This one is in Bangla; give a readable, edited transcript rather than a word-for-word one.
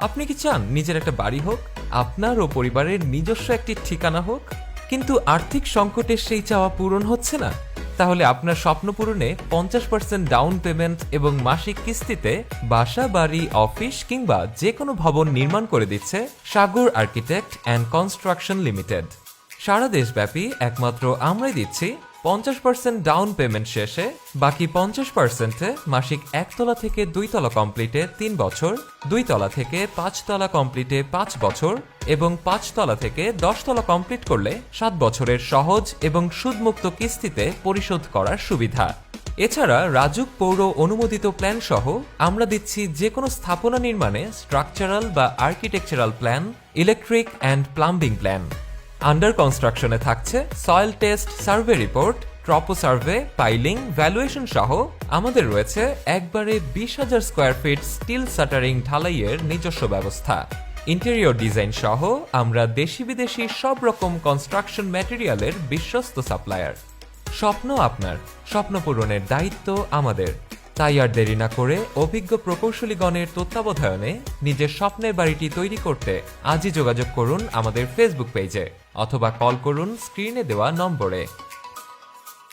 আপনি কি চান নিজের একটা বাড়ি হোক, আপনার ও পরিবারের নিজস্ব একটি ঠিকানা হোক, কিন্তু আর্থিক সংকটের সেই চাওয়া পূরণ হচ্ছে না? তাহলে আপনার স্বপ্ন পূরণে 50% ডাউন পেমেন্ট এবং মাসিক কিস্তিতে বাসা, বাড়ি, অফিস কিংবা যে কোনো ভবন নির্মাণ করে দিচ্ছে সাগর আর্কিটেক্ট অ্যান্ড কনস্ট্রাকশন লিমিটেড। সারা দেশব্যাপী একমাত্র আমরাই দিচ্ছি 50% ডাউন পেমেন্ট শেষে বাকি 50%-এ মাসিক 1 তলা থেকে 2 তলা কমপ্লিটে 3 বছর, 2 তলা থেকে 5 তলা কমপ্লিটে 5 বছর এবং 5 তলা থেকে 10 তলা কমপ্লিট করলে 7 বছরের সহজ এবং সুদমুক্ত কিস্তিতে পরিশোধ করার সুবিধা। এছাড়া রাজুক পৌর অনুমোদিত প্ল্যান সহ আমরা দিচ্ছি যে কোনো স্থাপনা নির্মাণে স্ট্রাকচারাল বা architectural plan, electric and plumbing plan. Under কনস্ট্রাকশনে থাকছে soil test, survey report, topo survey, piling, valuation সহ আমাদের রয়েছে একবারে 20,000 স্কোয়ার ফিট স্টিল শাটারিং ঢালাইয়ের নিজস্ব ব্যবস্থা। ইন্টেরিয়র ডিজাইন সহ আমরা দেশি বিদেশি সব রকম কনস্ট্রাকশন ম্যাটেরিয়ালের বিশ্বস্ত সাপ্লায়ার। স্বপ্ন আপনার, স্বপ্ন পূরণের দায়িত্ব আমাদের। তাই আর দেরি না করে অভিজ্ঞ প্রকৌশলীগণের তত্ত্বাবধানে নিজের স্বপ্নের বাড়িটি তৈরি করতে আজই যোগাযোগ করুন আমাদের ফেসবুক পেজে অথবা কল করুন স্ক্রিনে দেওয়া নম্বরে।